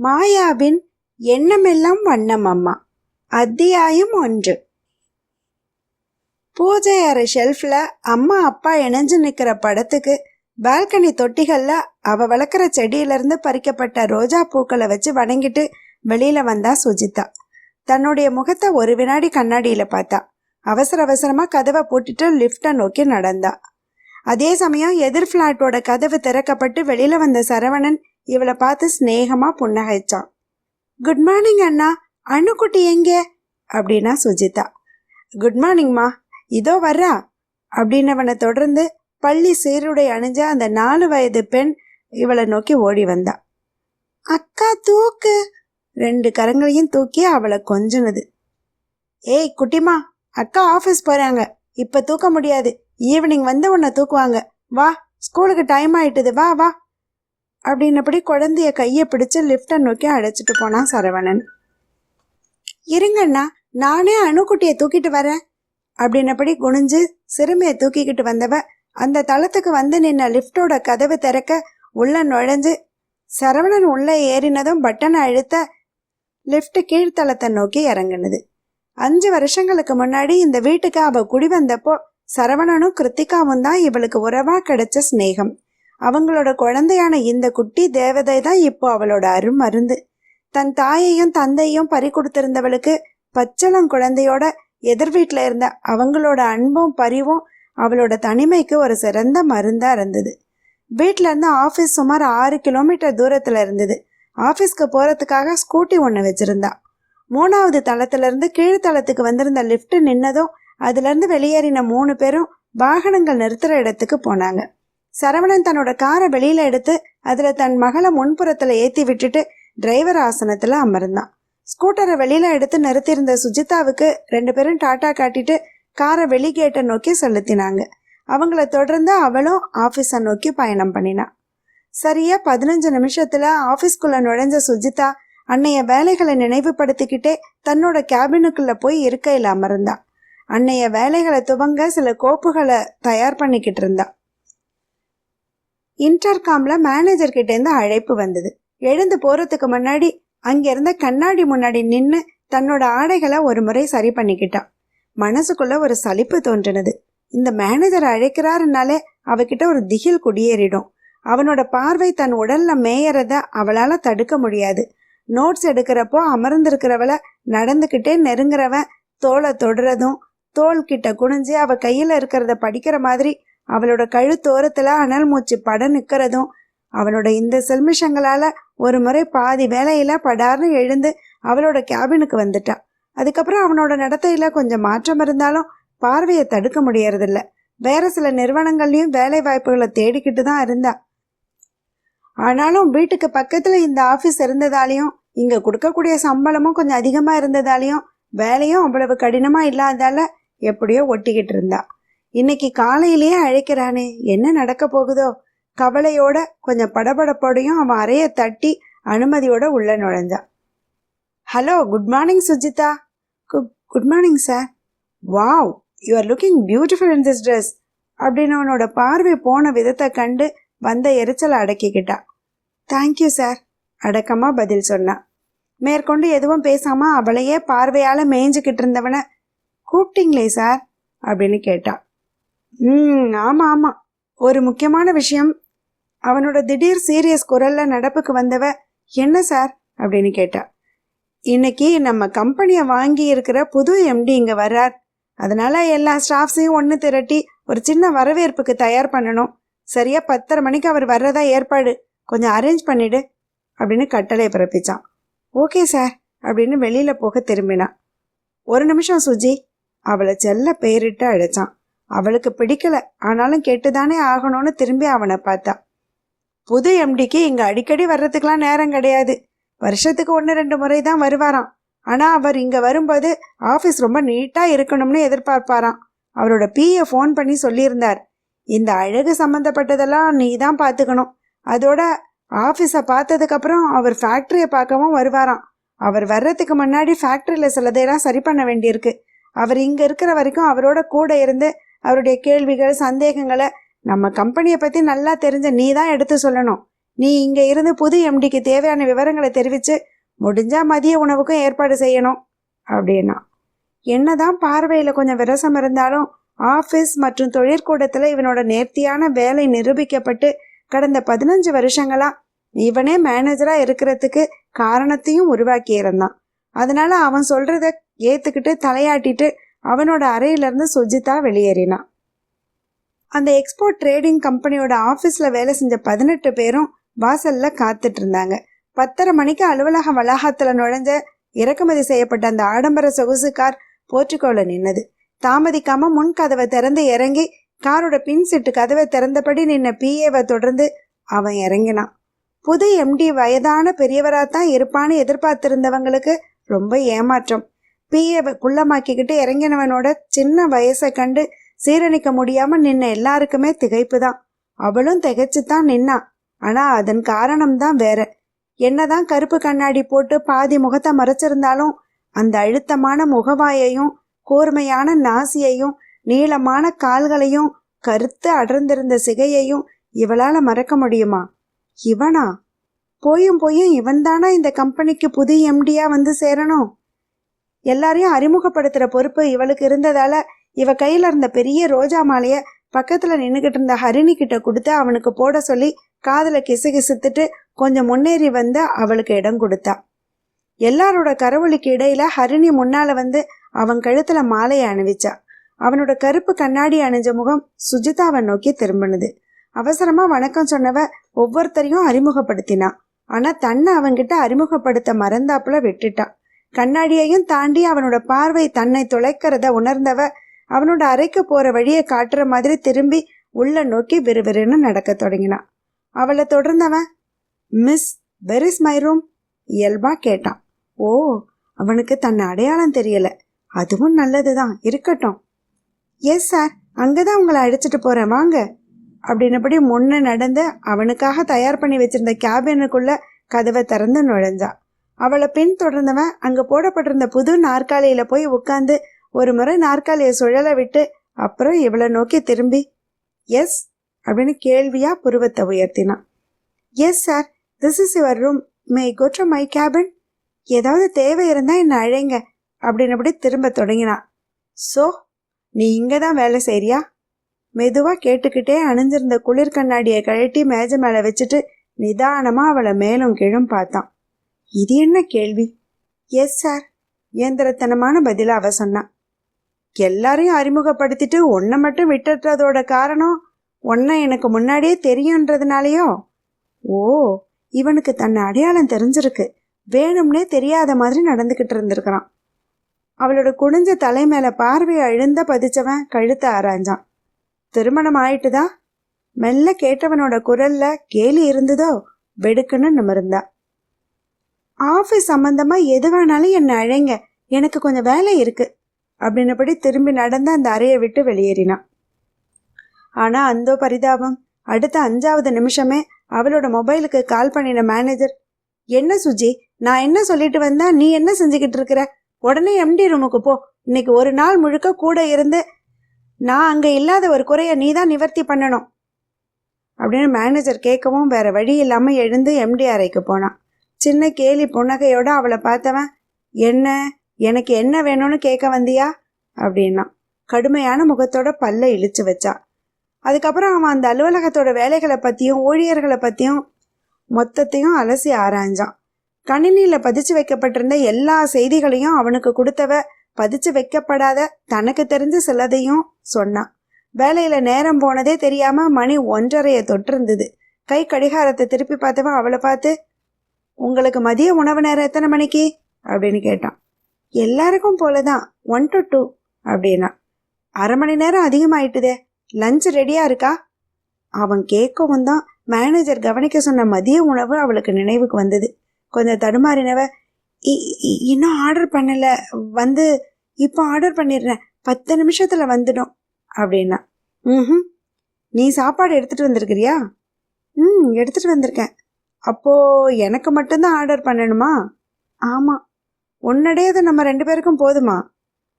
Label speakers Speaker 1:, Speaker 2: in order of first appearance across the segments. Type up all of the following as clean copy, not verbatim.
Speaker 1: மாயாவின் எண்ணமெல்லாம் வண்ணம் அம்மா. அத்தியாயம் 1. பூஜை அறை ஷெல்ஃப்ல அம்மா அப்பா இணைஞ்சு நிக்கிற படத்துக்கு பால்கனி தொட்டிகள்ல அவ வளர்க்குற செடியிலிருந்து பறிக்கப்பட்ட ரோஜா பூக்களை வச்சு வணங்கிட்டு வெளியில வந்தா சுஜிதா. தன்னுடைய முகத்தை ஒரு வினாடி கண்ணாடியில பார்த்தா. அவசர அவசரமா கதவை பூட்டிட்டு லிஃப்டை நோக்கி நடந்தா. அதே சமயம் எதிர் பிளாட்டோட கதவு திறக்கப்பட்டு வெளியில வந்த சரவணன் இவளை பார்த்து ஸ்நேகமா புன்னகைச்சான். குட் மார்னிங் அண்ணா, அண்ணுக்குட்டி எங்கே அப்படின்னா சுஜிதா. குட் மார்னிங்மா, இதோ வர்றா அப்படின்னவனை தொடர்ந்து பள்ளி சீருடை அணிஞ்ச அந்த 4 வயது பெண் இவளை நோக்கி ஓடி வந்தா. அக்கா தூக்கு, 2 கரங்களையும் தூக்கி அவளை கொஞ்சுனது. ஏய் குட்டிமா, அக்கா ஆஃபீஸ் போறாங்க, இப்ப தூக்க முடியாது, ஈவினிங் வந்து உன்னை தூக்குவாங்க, வா ஸ்கூலுக்கு டைம் ஆயிட்டுது, வா வா அப்படின்னபடி குழந்தைய கையை பிடிச்சு லிஃப்டை நோக்கி அழைச்சிட்டு போனான் சரவணன். இருங்கண்ணா, நானே அணுக்குட்டியை தூக்கிட்டு வரேன் அப்படின்னபடி குனிஞ்சு சிறுமியை தூக்கிக்கிட்டு வந்தவ அந்த தளத்துக்கு வந்து நின்ன லிஃப்டோட கதவு திறக்க உள்ள நுழைஞ்சு சரவணன் உள்ள ஏறினதும் பட்டனை அழுத்த லிஃப்ட் கீழ்த்தளத்தை நோக்கி இறங்குனது. 5 வருஷங்களுக்கு முன்னாடி இந்த வீட்டுக்கு அவ குடி வந்தப்போ சரவணனும் கிருத்திகாவும் தான் இவளுக்கு உறவா கிடைச்ச ஸ்நேகம். அவங்களோட குழந்தையான இந்த குட்டி தேவதை தான் இப்போ அவளோட அருமருந்து. தன் தாயையும் தந்தையும் பறி கொடுத்திருந்தவளுக்கு பச்சளம் குழந்தையோட எதிர் வீட்டில் இருந்த அவங்களோட அன்பும் பரிவும் அவளோட தனிமைக்கு ஒரு சிறந்த மருந்தா இருந்தது. வீட்டில இருந்து ஆஃபீஸ் சுமார் 6 கிலோமீட்டர் தூரத்துல இருந்தது. ஆஃபீஸ்க்கு போறதுக்காக ஸ்கூட்டி ஒன்று வச்சிருந்தா. 3வது தளத்திலிருந்து கீழ்த்தளத்துக்கு வந்திருந்த லிஃப்ட் நின்னதும் அதுல இருந்து வெளியேறின 3 பேரும் வாகனங்கள் நிறுத்துற இடத்துக்கு போனாங்க. சரவணன் தன்னோட காரை வெளியில எடுத்து அதுல தன் மகளை முன்புறத்துல ஏத்தி விட்டுட்டு டிரைவர் ஆசனத்துல அமர்ந்தான். ஸ்கூட்டரை வெளியில எடுத்து நிறுத்தியிருந்த சுஜிதாவுக்கு 2 பேரும் டாட்டா காட்டிட்டு காரை வெளிகேட்டை நோக்கி செலுத்தினாங்க. அவங்கள தொடர்ந்து அவளும் ஆபீஸை நோக்கி பயணம் பண்ணினா. சரியா 15 நிமிஷத்துல ஆபீஸ்குள்ள நுழைஞ்ச சுஜிதா அன்னைய வேலைகளை நினைவுபடுத்திக்கிட்டே தன்னோட கேபினுக்குள்ள போய் இருக்கையில அமர்ந்தா. அன்னைய வேலைகளை துவங்க சில கோப்புகளை தயார் பண்ணிக்கிட்டு இருந்தா. இன்டர்காம்ல மேனேஜர் கிட்ட இருந்து அழைப்பு வந்தது. எழுந்து போறதுக்கு முன்னாடி அங்கிருந்த கண்ணாடி முன்னாடி நின்று தன்னோட ஆடைகளை ஒரு முறை சரி பண்ணிக்கிட்டான். மனசுக்குள்ள ஒரு சலிப்பு தோன்றினது. இந்த மேனேஜர் அழைக்கிறாருனாலே அவகிட்ட ஒரு திகில் குடியேறிடும். அவனோட பார்வை தன் உடல்ல மேயறத அவளால தடுக்க முடியாது. நோட்ஸ் எடுக்கிறப்போ அமர்ந்திருக்கிறவளை நடந்துக்கிட்டே நெருங்குறவன் தோலை தொடுறதும் தோல் கிட்ட குனிஞ்சு அவ கையில இருக்கிறத படிக்கிற மாதிரி அவளோட கழுத்தோரத்துல அனல் மூச்சு பட நிக்கிறதும் அவனோட இந்த செல்மிஷங்களால ஒரு முறை பாதி வேலையில படார்னு எழுந்து அவளோட கேபினுக்கு வந்துட்டான். அதுக்கப்புறம் அவனோட நடத்தையில கொஞ்சம் மாற்றம் இருந்தாலும் பார்வையை தடுக்க முடியறதில்ல. வேற சில நிறுவனங்கள்லயும் வேலை வாய்ப்புகளை தேடிக்கிட்டு தான் இருந்தா. ஆனாலும் வீட்டுக்கு பக்கத்துல இந்த ஆபீஸ் இருந்ததாலையும் இங்க கொடுக்கக்கூடிய சம்பளமும் கொஞ்சம் அதிகமா இருந்ததாலையும் வேலையும் அவ்வளவு கடினமா இல்லாதால எப்படியோ ஒட்டிக்கிட்டு இருந்தா. இன்னைக்கு காலையிலேயே அழைக்கிறானே, என்ன நடக்க போகுதோ கவலையோட கொஞ்சம் படபடப்போடையும் அவன் அறைய தட்டி அனுமதியோட உள்ள நுழைஞ்சா. Hello, good morning Sujitha. Good morning sir. Wow, you are looking beautiful in this dress அப்படின்னு அவனோட பார்வை போன விதத்தை கண்டு வந்த எரிச்சலை அடக்கிக்கிட்டா. தேங்க்யூ சார் அடக்கமா பதில் சொன்னா. மேற்கொண்டு எதுவும் பேசாம அவளையே பார்வையால மேய்ஞ்சுக்கிட்டு இருந்தவனை கூப்பிட்டீங்களே சார் அப்படின்னு கேட்டா. ஆமா ஆமா, ஒரு முக்கியமான விஷயம். அவனோட திடீர் சீரியஸ் குரல்ல நடப்புக்கு வந்தவ என்ன சார் அப்படின்னு கேட்டா. இன்னைக்கு நம்ம கம்பெனியை வாங்கி இருக்கிற புது எம்டி இங்க வர்றார். அதனால எல்லா ஸ்டாஃப்ஸையும் ஒன்று திரட்டி ஒரு சின்ன வரவேற்புக்கு தயார் பண்ணணும். சரியா 10:30 மணிக்கு அவர் வர்றதா ஏற்பாடு கொஞ்சம் அரேஞ்ச் பண்ணிடு அப்படின்னு கட்டளை பிறப்பிச்சான். ஓகே சார் அப்படின்னு வெளியில போக திரும்பினான். 1 நிமிஷம் சுஜி, அவளை செல்ல பெயரிட்டு அழைச்சான். அவளுக்கு பிடிக்கல, ஆனாலும் கேட்டுதானே ஆகணும்னு திரும்பி அவனை பார்த்தா. புது எம்டிக்கு இங்க அடிக்கடி வர்றதுக்கெல்லாம் நேரம் கிடையாது. வருஷத்துக்கு 1-2 முறை தான் வருவாராம். ஆனா அவர் இங்க வரும்போது ஆபீஸ் ரொம்ப நீட்டா இருக்கணும்னு எதிர்பார்ப்பாராம். அவரோட பிஏ ஃபோன் பண்ணி சொல்லியிருந்தார், இந்த அழகு சம்பந்தப்பட்டதெல்லாம் நீ தான் பார்த்துக்கணும். அதோட ஆஃபீஸை பார்த்ததுக்கு அப்புறம் அவர் ஃபேக்டரியை பார்க்கவும் வருவாராம். அவர் வர்றதுக்கு முன்னாடி ஃபேக்டரியில சிலதையெல்லாம் சரி பண்ண வேண்டியிருக்கு. அவர் இங்க இருக்கிற வரைக்கும் அவரோட கூட இருந்து அவருடைய கேள்விகள் சந்தேகங்களை நம்ம கம்பெனியை பத்தி நல்லா தெரிஞ்ச நீ தான் எடுத்து சொல்லணும். நீ இங்க இருந்து புது எம்டிக்கு தேவையான விவரங்களை தெரிவிச்சு முடிஞ்சா மதிய உணவுக்கும் ஏற்பாடு செய்யணும் அப்படின்னா. என்னதான் பார்வையில கொஞ்சம் விரசம் இருந்தாலும் ஆபீஸ் மற்றும் தொழிற்கூடத்துல இவனோட நேர்த்தியான வேலை நிரூபிக்கப்பட்டு கடந்த 15 வருஷங்களா இவனே மேனேஜரா இருக்கிறதுக்கு காரணத்தையும் உருவாக்கி இருந்தான். அதனால அவன் சொல்றத ஏத்துக்கிட்டு தலையாட்டிட்டு அவனோட அறையிலிருந்து சுஜிதா வெளியேறினான். அந்த எக்ஸ்போர்ட் ட்ரேடிங் கம்பெனியோட ஆபீஸ்ல வேலை செஞ்ச 18 பேரும் வாசல்ல காத்துட்டு இருந்தாங்க. 10:30 மணிக்கு அலுவலக வளாகத்துல நுழைஞ்ச இறக்குமதி செய்யப்பட்ட அந்த ஆடம்பர சொகுசு கார் போர்ட்டிகோல நின்னது. தாமதிக்காம முன் கதவை திறந்து இறங்கி காரோட பின் சீட்டு கதவை திறந்தபடி நின்ன பிஏவை தொடர்ந்து அவன் இறங்கினான். புது எம்டி வயதான பெரியவராத்தான் இருப்பான்னு எதிர்பார்த்திருந்தவங்களுக்கு ரொம்ப ஏமாற்றம். பிஏவை குள்ளமாக்கிக்கிட்டு இறங்கினவனோட சின்ன வயசை கண்டு சீரணிக்க முடியாம நின்ன எல்லாருக்குமே திகைப்பு தான். அவளும் திகைச்சுதான் நின்னா. ஆனா அதன் காரணம்தான் வேற. என்னதான் கருப்பு கண்ணாடி போட்டு பாதி முகத்தை மறைச்சிருந்தாலும் அந்த அழுத்தமான முகவாயையும் கூர்மையான நாசியையும் நீளமான கால்களையும் கருத்து அடர்ந்திருந்த சிகையையும் இவளால மறக்க முடியுமா? இவனா? போயும் இவன்தானா இந்த கம்பெனிக்கு புது எம்டியா வந்து சேரணும்? எல்லாரையும் அறிமுகப்படுத்துற பொறுப்பு இவளுக்கு இருந்ததால இவ கையில இருந்த பெரிய ரோஜா மாலைய பக்கத்துல நின்னுகிட்டு இருந்த ஹரிணி கிட்ட கொடுத்து அவனுக்கு போட சொல்லி காதுல கிசுகிசுத்துட்டு கொஞ்சம் முன்னேறி வந்து அவளுக்கு இடம் கொடுத்தா. எல்லாரோட கரவொலிக்கு இடையில ஹரிணி முன்னால வந்து அவன் கழுத்துல மாலையை அணிவிச்சா. அவனோட கருப்பு கண்ணாடி அணிஞ்ச முகம் சுஜிதாவை நோக்கி திரும்பினது. அவசரமா வணக்கம் சொன்னவ ஒவ்வொருத்தரையும் அறிமுகப்படுத்தினா. ஆனா தன்னை அவன்கிட்ட அறிமுகப்படுத்த மறந்தாப்புல விட்டுட்டான். கண்ணாடியையும் தாண்டி அவனோட பார்வை தன்னை தொலைக்கிறத உணர்ந்தவ அவனோட அறைக்கு போற வழியை காட்டுற மாதிரி திரும்பி உள்ள நோக்கி விறுவிறுன்னு நடக்க தொடங்கினான். அவளை தொடர்ந்தவன், miss, where is my room? இயல்பா கேட்டான். ஓ, அவனுக்கு தன்னை அடையாளம் தெரியல. அதுவும் நல்லதுதான், இருக்கட்டும். எஸ் சார், அங்கதான் உங்களை அழைச்சிட்டு போறேன், வாங்க அப்படின்னபடி முன்ன நடந்து அவனுக்காக தயார் பண்ணி வச்சிருந்த கேபினுக்குள்ள கதவை திறந்து நுழைஞ்சா. அவளை பின் தொடர்ந்தவன் அங்க போடப்பட்டிருந்த புது நாற்காலியில போய் உட்கார்ந்து ஒரு முறை நாற்காலியை சுழல விட்டு அப்புறம் இவளை நோக்கி திரும்பி எஸ் அப்படின்னு கேள்வியா புருவத்தை உயர்த்தினான். Yes sir, this is your room, may go to my cabin? ஏதாவது தேவை இருந்தா என்ன அழைங்க அப்படின்னபடி திரும்ப தொடங்கினான். சோ, நீ இங்கதான் வேலை செய்றியா? மெதுவா கேட்டுக்கிட்டே அணிஞ்சிருந்த குளிர் கண்ணாடியை கழட்டி மேஜை மேல வச்சுட்டு நிதானமா அவளை மேலும் கீழும் பார்த்தான். இது என்ன கேள்வி? எஸ் சார், இயந்திரத்தனமான பதில அவ சொன்னான். எல்லாரையும் அறிமுகப்படுத்திட்டு உன்னை மட்டும் விட்டுறதோட காரணம் உன்னை எனக்கு முன்னாடியே தெரியுன்றதுனாலயோ? ஓ, இவனுக்கு தன்னை அடையாளம் தெரிஞ்சிருக்கு. வேணும்னே தெரியாத மாதிரி நடந்துகிட்டு இருந்திருக்கிறான். அவளோட குனிஞ்ச தலை மேல பார்வையை அழுந்த பதிச்சவன் கழுத்தை ஆராய்ஞ்சான். திருமணம் ஆயிட்டுதா? மெல்ல கேட்டவனோட குரல்ல கேலி இருந்ததோ? வெடுக்குன்னு நிமிர்ந்தா. ஆபீஸ் சம்பந்தமா எது வேணாலும் என்ன அழைங்க, எனக்கு கொஞ்சம் வேலை இருக்கு அப்படின்னபடி திரும்பி நடந்து அந்த அறையை விட்டு வெளியேறினான். ஆனா அந்தோ பரிதாபம், அடுத்த 5வது நிமிஷமே அவளோட மொபைலுக்கு கால் பண்ணின மேனேஜர், என்ன சுஜி, நான் என்ன சொல்லிட்டு வந்தா நீ என்ன செஞ்சுக்கிட்டு இருக்கிற? உடனே எம்டி ரூமுக்கு போ. இன்னைக்கு ஒரு நாள் முழுக்க கூட இருந்து நான் அங்க இல்லாத ஒரு குறைய நீ தான் நிவர்த்தி பண்ணணும் அப்படின்னு மேனேஜர் கேட்கவும் வேற வழி இல்லாம எழுந்து எம்டி அறைக்கு போனான். சின்ன கேலி புன்னகையோட அவளை பார்த்தவன், என்ன, எனக்கு என்ன வேணும்னு கேட்க வந்தியா அப்படின்னா கடுமையான முகத்தோட பல்ல இழிச்சு வச்சா. அதுக்கப்புறம் அவன் அந்த அலுவலகத்தோட வேலைகளை பத்தியும் ஊழியர்களை பத்தியும் மொத்தத்தையும் அலசி ஆராய்ஞ்சான். கணினியில பதிச்சு வைக்கப்பட்டிருந்த எல்லா செய்திகளையும் அவனுக்கு கொடுத்தவ பதிச்சு வைக்கப்படாத தனக்கு தெரிஞ்ச சிலதையும் சொன்னான். வேலையில நேரம் போனதே தெரியாம மணி 1:30 தொட்டிருந்தது. கை கடிகாரத்தை திருப்பி பார்த்தவன் அவளை பார்த்து, உங்களுக்கு மதிய உணவு நேரம் எத்தனை மணிக்கு அப்படின்னு கேட்டான். எல்லாருக்கும் போலதான், 1 to 2 அப்படின்னா. அரை மணி நேரம் அதிகமாயிட்டுதே, லஞ்ச் ரெடியா இருக்கா? அவன் கேட்கவும் தான் மேனேஜர் கவனிக்க சொன்ன மதிய உணவு அவளுக்கு நினைவுக்கு வந்தது. கொஞ்சம் தடுமாறினவ, இன்னும் ஆர்டர் பண்ணல, வந்து இப்போ ஆர்டர் பண்ணிடுறேன், 10 நிமிஷத்துல வந்துடும் அப்படின்னா. நீ சாப்பாடு எடுத்துட்டு வந்திருக்கிறியா? எடுத்துட்டு வந்திருக்கேன். அப்போ எனக்கு மட்டும்தான் ஆர்டர் பண்ணணுமா? ஆமா. உன்னடையது நம்ம 2 பேருக்கும் போதுமா?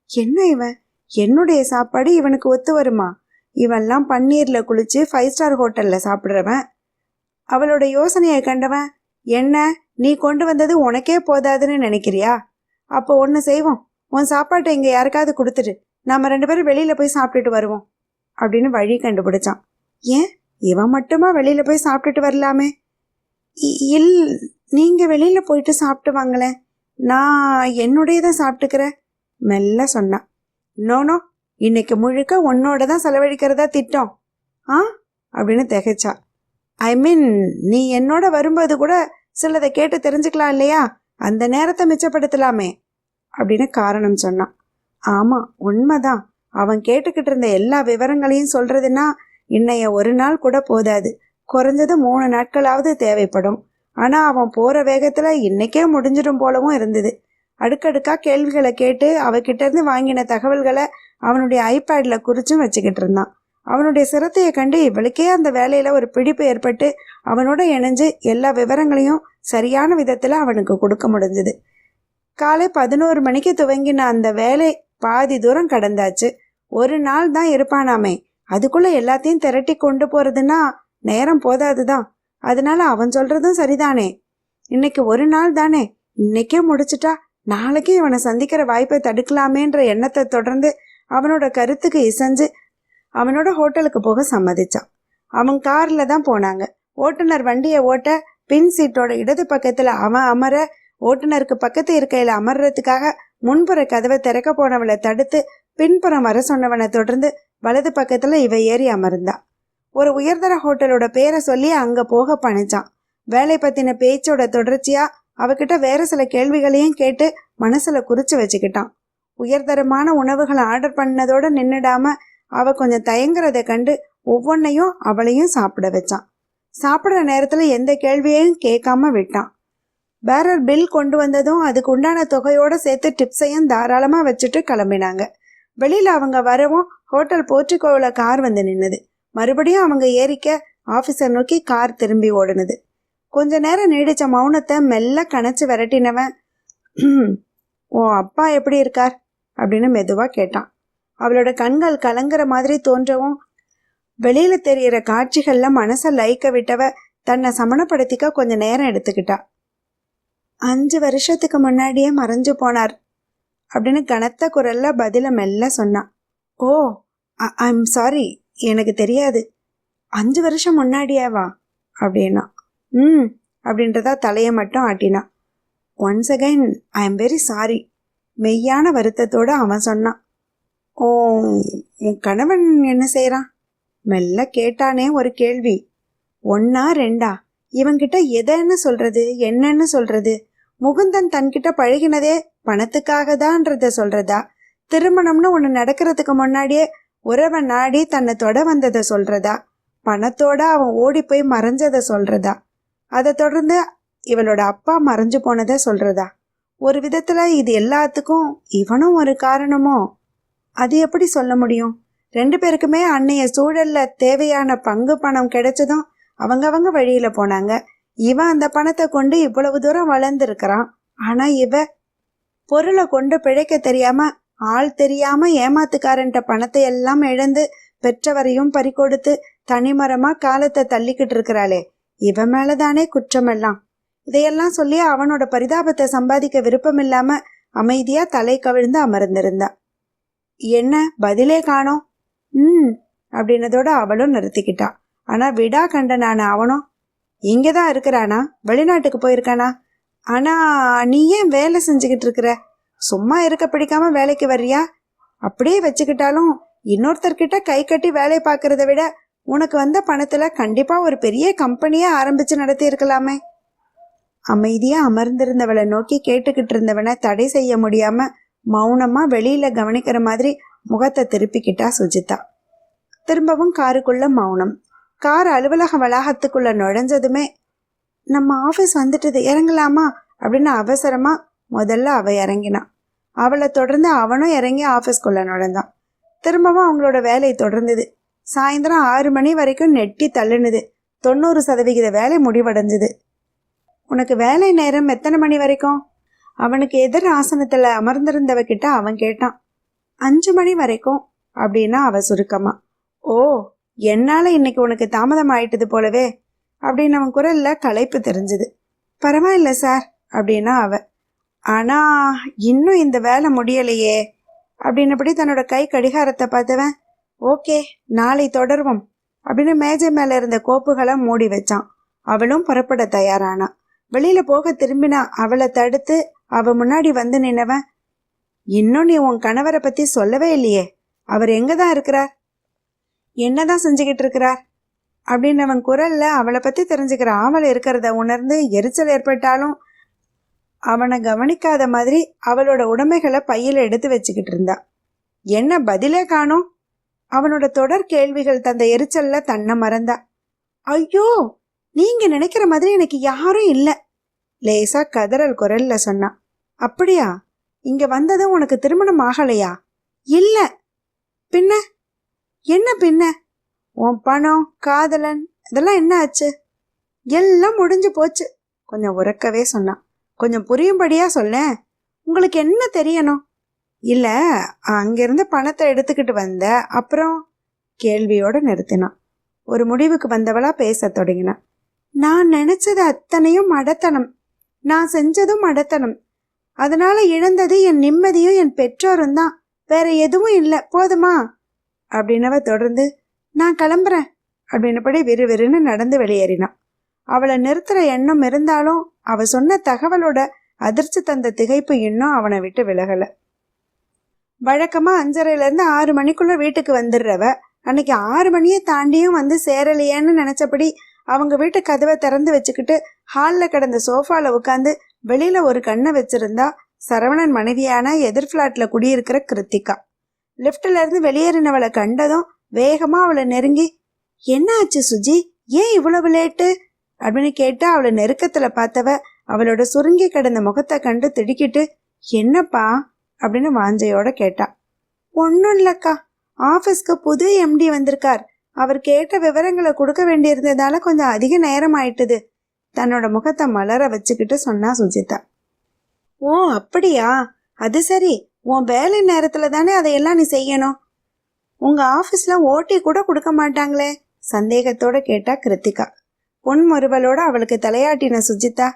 Speaker 1: என்ன இவன், என்னுடைய சாப்பாடு இவனுக்கு ஒத்து வருமா? இவன்லாம் பன்னீர்ல குளிச்சு 5 ஸ்டார் ஹோட்டல்ல சாப்பிட்றவன். அவளோட யோசனையை கண்டவன், என்ன நீ கொண்டு வந்தது உனக்கே போதாதுன்னு நினைக்கிறியா? அப்போ ஒன்று செய்வோம், உன் சாப்பாட்டை இங்கே யாருக்காவது கொடுத்துட்டு நாம 2 பேரும் வெளியில போய் சாப்பிட்டுட்டு வருவோம் அப்படின்னு வழி கண்டுபிடிச்சான். ஏன் இவன் மட்டுமா வெளியில போய் சாப்பிட்டுட்டு வரலாமே? இல், நீங்க வெளியில போயிட்டு சாப்பிட்டு வாங்களேன், நான் என்னுடையதான் சாப்பிட்டுக்கிறேன் மெல்ல சொன்னான். நோனோ, இன்னைக்கு முழுக்க உன்னோட தான் செலவழிக்கிறதா திட்டம். ஆ அப்படின்னு திகைச்சா. ஐ மீன், நீ என்னோட வரும்போது கூட சிலதை கேட்டு தெரிஞ்சுக்கலாம் இல்லையா? அந்த நேரத்தை மிச்சப்படுத்தலாமே அப்படின்னு காரணம் சொன்னான். ஆமா, உண்மைதான். அவன் கேட்டுக்கிட்டு இருந்த எல்லா விவரங்களையும் சொல்றதுன்னா இன்னைய ஒரு நாள் கூட போதாது, குறைஞ்சது 3 நாட்களாவது தேவைப்படும். ஆனா அவன் போற வேகத்துல இன்னைக்கே முடிஞ்சிடும் போலவும் இருந்தது. அடுக்கடுக்கா கேள்விகளை கேட்டு அவகிட்ட இருந்து வாங்கின தகவல்களை அவனுடைய ஐபேட்ல குறிச்சும் வச்சுக்கிட்டு இருந்தான். அவனுடைய சிரத்தையை கண்டு இவளுக்கே அந்த வேலையில ஒரு பிடிப்பு ஏற்பட்டு அவனோட இணைஞ்சு எல்லா விவரங்களையும் சரியான விதத்துல அவனுக்கு கொடுக்க முடிஞ்சது. காலை 11 மணிக்கு துவங்கின அந்த வேலை பாதி தூரம் கடந்தாச்சு. ஒரு நாள் தான் இருப்பானாமே, அதுக்குள்ள எல்லாத்தையும் திரட்டி கொண்டு போறதுன்னா நேரம் போதாதுதான். அதனால அவன் சொல்றதும் சரிதானே. இன்னைக்கு ஒரு நாள் தானே, இன்னைக்கே முடிச்சுட்டா நாளைக்கு இவனை சந்திக்கிற வாய்ப்பை தடுக்கலாமேன்ற எண்ணத்தை தொடர்ந்து அவனோட கருத்துக்கு இசைஞ்சு அவனோட ஹோட்டலுக்கு போக சம்மதிச்சான். அவன் கார்ல தான் போனாங்க. ஓட்டுநர் வண்டியை ஓட்ட பின் சீட்டோட இடது பக்கத்துல அவன் அமர, ஓட்டுநருக்கு பக்கத்து இருக்கையில அமர்றதுக்காக முன்புற கதவை திறக்க போனவளை தடுத்து பின்புறம் வர சொன்னவனை தொடர்ந்து வலது பக்கத்துல இவ ஏறி அமர்ந்தா. ஒரு உயர்தர ஹோட்டலோட பேரை சொல்லி அங்க போக பணிச்சான். வேலை பத்தின பேச்சோட தொடர்ச்சியா அவகிட்ட வேற சில கேள்விகளையும் கேட்டு மனசுல குறிச்சு வச்சுக்கிட்டான். உயர்தரமான உணவுகளை ஆர்டர் பண்ணதோட நின்னுடாம அவ கொஞ்சம் தயங்குறத கண்டு ஒவ்வொன்னையும் அவளையும் சாப்பிட வச்சான். சாப்பிட்ற நேரத்துல எந்த கேள்வியையும் கேட்காம விட்டான். பேரர் பில் கொண்டு வந்ததும் அதுக்கு உண்டான தொகையோட சேர்த்து டிப்ஸையும் தாராளமா வச்சுட்டு கிளம்பினாங்க. வெளியில அவங்க வரவும் ஹோட்டல் போர்ட்டிகோவில கார் வந்து நின்னுது. மறுபடியும் அவங்க ஏறிக்க ஆபீஸர் நோக்கி கார் திரும்பி ஓடுனது. கொஞ்ச நேரம் நீடிச்ச மௌனத்தை மெல்ல கணச்சு விரட்டினவன், உன் அப்பா எப்படி இருக்கார் அப்படின்னு மெதுவா கேட்டான். அவளோட கண்கள் கலங்குற மாதிரி தோன்றவும் வெளியில தெரியற காட்சிகள்ல மனச லயிக்க விட்டவ தன்னை சமணப்படுத்திக்க கொஞ்ச நேரம் எடுத்துக்கிட்டா. 5 வருஷத்துக்கு முன்னாடியே மறைஞ்சு போனார் அப்படின்னு கனத்த குரல்ல பதில மெல்ல சொன்னான். ஓ, ஐம் சாரி, எனக்கு தெரியாது. 5 வருஷம் முன்னாடியாவா அப்படின்னா அப்படின்றதா தலையை மட்டும் ஆட்டினான். Once again I am very sorry, மெய்யான வருத்தத்தோட அவன் சொன்னான். ஓ, உன் கணவன் என்ன செய்யறான் மெல்ல கேட்டானே ஒரு கேள்வி. 1 2 இவன்கிட்ட எதன்னு சொல்றது, என்னன்னு சொல்றது? முகுந்தன் தன்கிட்ட பழகினதே பணத்துக்காக தான்றத சொல்றதா? திருமணம்னு ஒண்ணு நடக்கிறதுக்கு முன்னாடியே உறவை நாடி தன்னை தொட வந்ததை சொல்றதா? பணத்தோட அவன் ஓடி போய் மறைஞ்சதை சொல்றதா? அதை தொடர்ந்து இவளோட அப்பா மறைஞ்சு போனதை சொல்றதா? ஒரு விதத்துல இது எல்லாத்துக்கும் இவனும் ஒரு காரணமோ? அது எப்படி சொல்ல முடியும்? 2 பேருக்குமே அன்னைய சூழல்ல தேவையான பங்கு பணம் கிடைச்சதும் அவங்க வழியில போனாங்க. இவன் அந்த பணத்தை கொண்டு இவ்வளவு தூரம் வளர்ந்துருக்கிறான். ஆனா இவ பொருளை கொண்டு பிழைக்க தெரியாம, ஆள் தெரியாம ஏமாத்துக்காரன்ட்ட பணத்தை எல்லாம் இழந்து பெற்றவரையும் பறிகொடுத்து தனிமரமா காலத்தை தள்ளிக்கிட்டு இருக்கிறாளே, இவ மேலதானே குற்றமெல்லாம். இதையெல்லாம் சொல்லி அவனோட பரிதாபத்தை சம்பாதிக்க விருப்பம் இல்லாம அமைதியா தலை கவிழ்ந்து அமர்ந்திருந்தா. என்ன பதிலே காணோம் அப்படின்னதோட அவளும் நிறுத்திக்கிட்டா. ஆனா விடா கண்டனான அவனும் இங்கதான் இருக்கிறானா, வெளிநாட்டுக்கு போயிருக்கானா? ஆனா நீ ஏன் வேலை செஞ்சுக்கிட்டு இருக்கிற? சும்மா இருக்க பிடிக்காம வேலைக்கு வர்றியா? அப்படியே வச்சுக்கிட்டாலும் இன்னொருத்தர்கிட்ட கை கட்டி வேலை பார்க்கறத விட உனக்கு வந்த பணத்துல கண்டிப்பா ஒரு பெரிய கம்பெனியே ஆரம்பிச்சு நடத்தி இருக்கலாமே. அமைதியா அமர்ந்திருந்தவளை நோக்கி கேட்டுக்கிட்டு இருந்தவனை தடை செய்ய முடியாம மௌனமா வெளியில கவனிக்கிற மாதிரி முகத்தை திருப்பிக்கிட்டா சுஜிதா. திரும்பவும் காருக்குள்ள மௌனம். கார் அலுவலக வளாகத்துக்குள்ள நுழைஞ்சதுமே, நம்ம ஆபீஸ் வந்துட்டது, இறங்கலாமா அப்படின்னு அவசரமா முதல்ல அவ இறங்கினான். அவளை தொடர்ந்து அவனும் இறங்கி ஆபீஸ்குள்ள நுழைஞ்சான். திரும்பவும் அவங்களோட வேலை தொடர்ந்தது. சாயந்தரம் 6 மணி வரைக்கும் நெட்டி தள்ளுனுது. 90% வேலை முடிவடைஞ்சுது. உனக்கு வேலை நேரம் எத்தனை மணி வரைக்கும்? அவனுக்கு எதிர் ஆசனத்துல அமர்ந்திருந்தவகிட்ட அவன் கேட்டான். 5 மணி வரைக்கும் அப்படின்னா அவ சுருக்கமா. ஓ, என்னால இன்னைக்கு உனக்கு தாமதம் ஆயிட்டது போலவே. அப்படின்னு அவன் குரல்ல களைப்பு தெரிஞ்சுது. பரவாயில்ல சார் அப்படின்னா அவ. ஆனா இன்னும் இந்த வேலை முடியலையே அப்படின்னபடி தன்னோட கை கடிகாரத்தை பார்த்தவன், ஓகே நாளை தொடர்வோம் அப்படின்னு மேஜை மேல இருந்த கோப்புகளை மூடி வச்சான். அவளும் புறப்பட தயாரானா. வெளியில போக திரும்பினா அவளை தடுத்து அவ முன்னாடி வந்து நின்னவன், இன்னும் நீ உன் கணவரை பத்தி சொல்லவே இல்லையே, அவர் எங்கதான் இருக்கிறார், என்னதான் செஞ்சுக்கிட்டு இருக்கிறார் அப்படின்னு அவன் குரல்ல அவளை பத்தி தெரிஞ்சுக்கிற ஆவல் இருக்கிறத உணர்ந்து எரிச்சல் ஏற்பட்டாலும் அவனை கவனிக்காத மாதிரி அவளோட உடைமைகளை பையில எடுத்து வச்சுக்கிட்டு இருந்தா. என்ன பதிலே காணோம்? அவனோட தொடர் கேள்விகள் தந்த எரிச்சல்ல தன்னை மறந்தா. ஐயோ, நீங்க நினைக்கிற மாதிரி எனக்கு யாரும் இல்ல, லேசா கதறல் குரல்ல சொன்னா. அப்படியா? இங்க வந்ததும் உனக்கு திருமணம் ஆகலையா? இல்ல. பின்ன என்ன பின்ன? உன் பணம், காதலன், இதெல்லாம் என்ன ஆச்சு? எல்லாம் முடிஞ்சு போச்சு, கொஞ்சம் உரக்கவே சொன்னான். கொஞ்சம் புரியும்படியா சொல்ல, உங்களுக்கு என்ன தெரியணும்? இல்ல, அங்கிருந்து பணத்தை எடுத்துக்கிட்டு வந்த அப்புறம் கேள்வியோட நிறுத்தினான். ஒரு முடிவுக்கு வந்தவளா பேச தொடங்கினான். நான் நினைச்சது அத்தனையும் மடத்தனம், நான் செஞ்சதும் மடத்தனம், அதனால இழந்தது என் நிம்மதியும் என் பெற்றோரும் தான், வேற எதுவும் இல்லை, போதுமா அப்படின்னவ தொடர்ந்து, நான் கிளம்புறேன் அப்படின்னபடி விறுவிறுன்னு நடந்து வெளியேறினான். அவளை நிறுத்துற எண்ணம் இருந்தாலும் அவ சொன்ன தகவலோட அதிர்ச்சி தந்த திகைப்பு இன்னும் அவனை விட்டு விலகல. வழக்கமா 5:30 6 மணிக்குள்ள வீட்டுக்கு வந்துடுறவ அன்னைக்கு 6 மணியை தாண்டியும் வந்து சேரலையேன்னு நினைச்சபடி அவங்க வீட்டு கதவை திறந்து வச்சுக்கிட்டு ஹாலில் கிடந்த சோஃபால உட்காந்து வெளியில ஒரு கண்ணை வச்சிருந்தா சரவணன் மனைவியான எதிர் ஃபிளாட்ல குடியிருக்கிற கிருத்திகா. லிப்ட்ல இருந்து வெளியேறினவளை கண்டதும் வேகமா அவளை நெருங்கி, என்ன ஆச்சு சுஜி, ஏன் இவ்வளவு லேட்டு அப்படின்னு கேட்டா அவளை நெருக்கத்துல பார்த்தவ அவளோட சுருங்கி கிடந்த முகத்தை கண்டு திடுக்கிட்டு, என்னப்பா அப்படின்னு வாஞ்சையோட கேட்டா. ஒன்னும் இல்லக்கா, ஆபீஸ்க்கு புது எம்டி வந்திருக்கார், அவர் கேட்ட விவரங்களை கொடுக்க வேண்டியிருந்ததால கொஞ்சம் அதிக நேரம் ஆயிட்டுது, தன்னோட முகத்தை மலர வச்சுக்கிட்டு சொன்னா சுஜிதா. ஓ அப்படியா, அது சரி, உன் வேலை நேரத்துல தானே அதையெல்லாம் நீ செய்யணும், உங்க ஆபீஸ்ல ஓட்டி கூட கொடுக்க மாட்டாங்களே சந்தேகத்தோட கேட்டா கிருத்திகா. பொன்முறுவலோட அவளுக்கு தலையாட்டின சுஜிதா.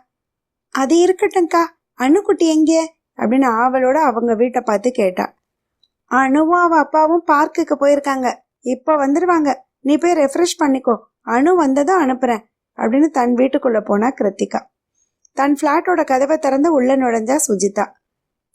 Speaker 1: அது இருக்கட்டும்க்கா, அணுக்குட்டி எங்கே அப்படின்னு ஆவலோட அவங்க வீட்டை பார்த்து கேட்டா. அணுவும் அவ அப்பாவும் பார்க்குக்கு போயிருக்காங்க, இப்ப வந்துருவாங்க, நீ போய் ரெஃப்ரெஷ் பண்ணிக்கோ, அணு வந்ததும் அனுப்புறேன் அப்படின்னு தன் வீட்டுக்குள்ள போனா கிருத்திகா. தன் பிளாட்டோட கதவை திறந்து உள்ள நுழைஞ்சா சுஜிதா.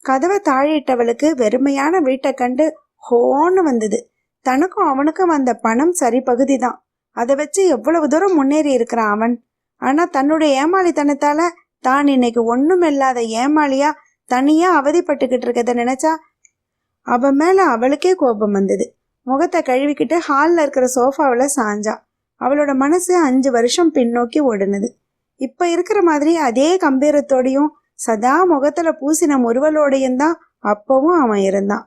Speaker 1: கதவை தாழிட்டவளுக்கு வெறுமையான வீட்டை கண்டு ஹோன்னு வந்தது. தனக்கும் அவனுக்கும் வந்த பணம் சரி பகுதி தான், அதை வச்சு எவ்வளவு தூரம் முன்னேறி இருக்கிறான் அவன். ஆனா தன்னுடைய ஏமாளித்தனத்தால தான் இன்னைக்கு ஒண்ணும் இல்லாத ஏமாளியா தனியா அவதிப்பட்டுக்கிட்டு இருக்கத நினைச்சா அவன் மேல அவளுக்கே கோபம் வந்தது. முகத்தை கழுவிக்கிட்டு ஹால்ல இருக்கிற சோஃபாவில சாஞ்சா. அவளோட மனசு 5 வருஷம் பின்னோக்கி ஓடுனது. இப்ப இருக்கிற மாதிரி அதே கம்பீரத்தோடையும் சதா முகத்துல பூசின முறுவலோடையும் தான் அப்பவும் அவன் இருந்தான்.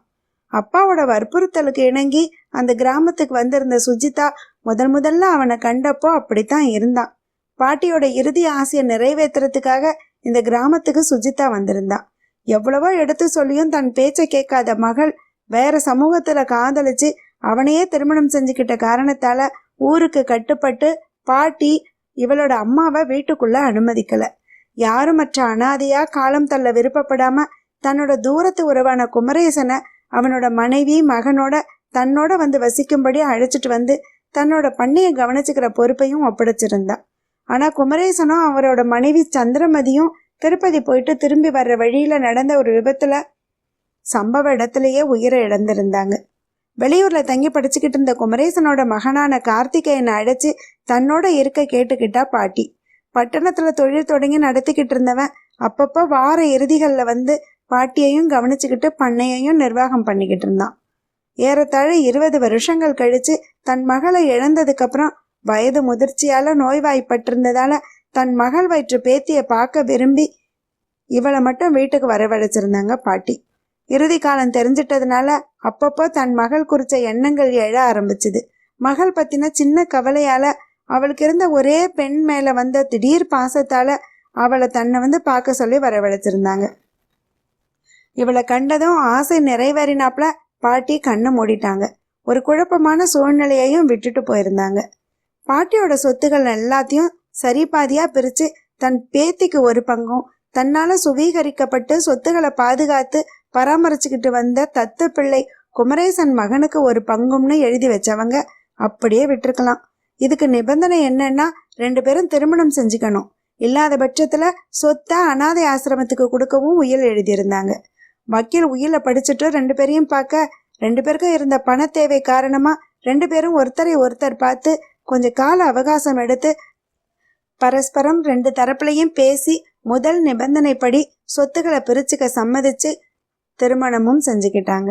Speaker 1: அப்பாவோட வற்புறுத்தலுக்கு இணங்கி அந்த கிராமத்துக்கு வந்திருந்த சுஜிதா முதல்ல அவனை கண்டப்போ அப்படித்தான் இருந்தான். பாட்டியோட இறுதி ஆசையை நிறைவேற்றுறதுக்காக இந்த கிராமத்துக்கு சுஜிதா வந்திருந்தா. எவ்வளவோ எடுத்து சொல்லியும் தன் பேச்சை கேட்காத மகள் வேற சமூகத்துல காதலிச்சு அவனையே திருமணம் செஞ்சுக்கிட்ட காரணத்தால ஊருக்கு கட்டுப்பட்டு பாட்டி இவளோட அம்மாவை வீட்டுக்குள்ள அனுமதிக்கல. யாருமற்ற அனாதையா காலம் தள்ள விருப்பப்படாம தன்னோட தூரத்து உறவான குமரேசனை அவனோட மனைவி மகனோட தன்னோட வந்து வசிக்கும்படி அழைச்சிட்டு வந்து தன்னோட பண்ணைய கவனிச்சுக்கிற பொறுப்பையும் ஒப்படைச்சிருந்தா. ஆனா குமரேசனும் அவரோட மனைவி சந்திரமதியும் திருப்பதி போயிட்டு திரும்பி வர்ற வழியில நடந்த ஒரு விபத்துல சம்பவ இடத்திலேயே உயிரை இழந்திருந்தாங்க. வெளியூர்ல தங்கி படிச்சுக்கிட்டு இருந்த குமரேசனோட மகனான கார்த்திகேயனை அழைச்சு தன்னோட இருக்க கேட்டுக்கிட்டா பாட்டி. பட்டணத்துல தொழில் தொடங்கி நடத்திக்கிட்டு இருந்தவன் அப்பப்போ வார இறுதிகள்ல வந்து பாட்டியையும் கவனிச்சுக்கிட்டு பண்ணையையும் நிர்வாகம் பண்ணிக்கிட்டு இருந்தான். ஏறத்தாழ 20 வருஷங்கள் கழிச்சு தன் மகளை இழந்ததுக்கு அப்புறம் வயது முதிர்ச்சியால நோய்வாய்ப்பட்டிருந்ததால தன் மகள் வயிற்று பேத்திய பார்க்க விரும்பி இவளை மட்டும் வீட்டுக்கு வரவழைச்சிருந்தாங்க பாட்டி. இறுதி காலம் தெரிஞ்சிட்டதுனால அப்பப்போ தன் மகள் குறிச்ச எண்ணங்கள் எழ ஆரம்பிச்சுது. மகள் பத்தின சின்ன கவலையால அவளுக்கு இருந்த ஒரே பெண் மேல வந்த திடீர் பாசத்தால அவளை தன்னை வந்து பார்க்க சொல்லி வரவழைச்சிருந்தாங்க. இவளை கண்டதும் ஆசை நிறைவேறினாப்ல பாட்டி கண்ணை மூடிட்டாங்க. ஒரு குழப்பமான சூழ்நிலையையும் விட்டுட்டு போயிருந்தாங்க. பாட்டியோட சொத்துக்கள் எல்லாத்தையும் சரி பாதியா பிரிச்சு தன் பேத்திக்கு ஒரு பங்கும் தன்னால சுவீகரிக்கப்பட்டு சொத்துக்களை பாதுகாத்து பராமரிச்சுக்கிட்டு வந்த தத்து பிள்ளை குமரேசன் மகனுக்கு ஒரு பங்கும்னு எழுதி வச்சவங்க அப்படியே விட்டுருக்கலாம். இதுக்கு நிபந்தனை என்னன்னா 2 பேரும் திருமணம் செஞ்சுக்கணும். இல்லாத பட்சத்துல சொத்தை அனாதை ஆசிரமத்துக்கு கொடுக்கவும் உயில் எழுதியிருந்தாங்க. வக்கீல் உயில படிச்சுட்டு 2 பேரையும் பார்க்க 2 பேருக்கும் இருந்த பண தேவை காரணமா 2 பேரும் ஒருத்தரை ஒருத்தர் பார்த்து கொஞ்சம் கால அவகாசம் எடுத்து பரஸ்பரம் 2 தரப்புலையும் பேசி முதல் நிபந்தனைப்படி சொத்துக்களை பிரிச்சுக்க சம்மதிச்சு திருமணமும் செஞ்சுக்கிட்டாங்க.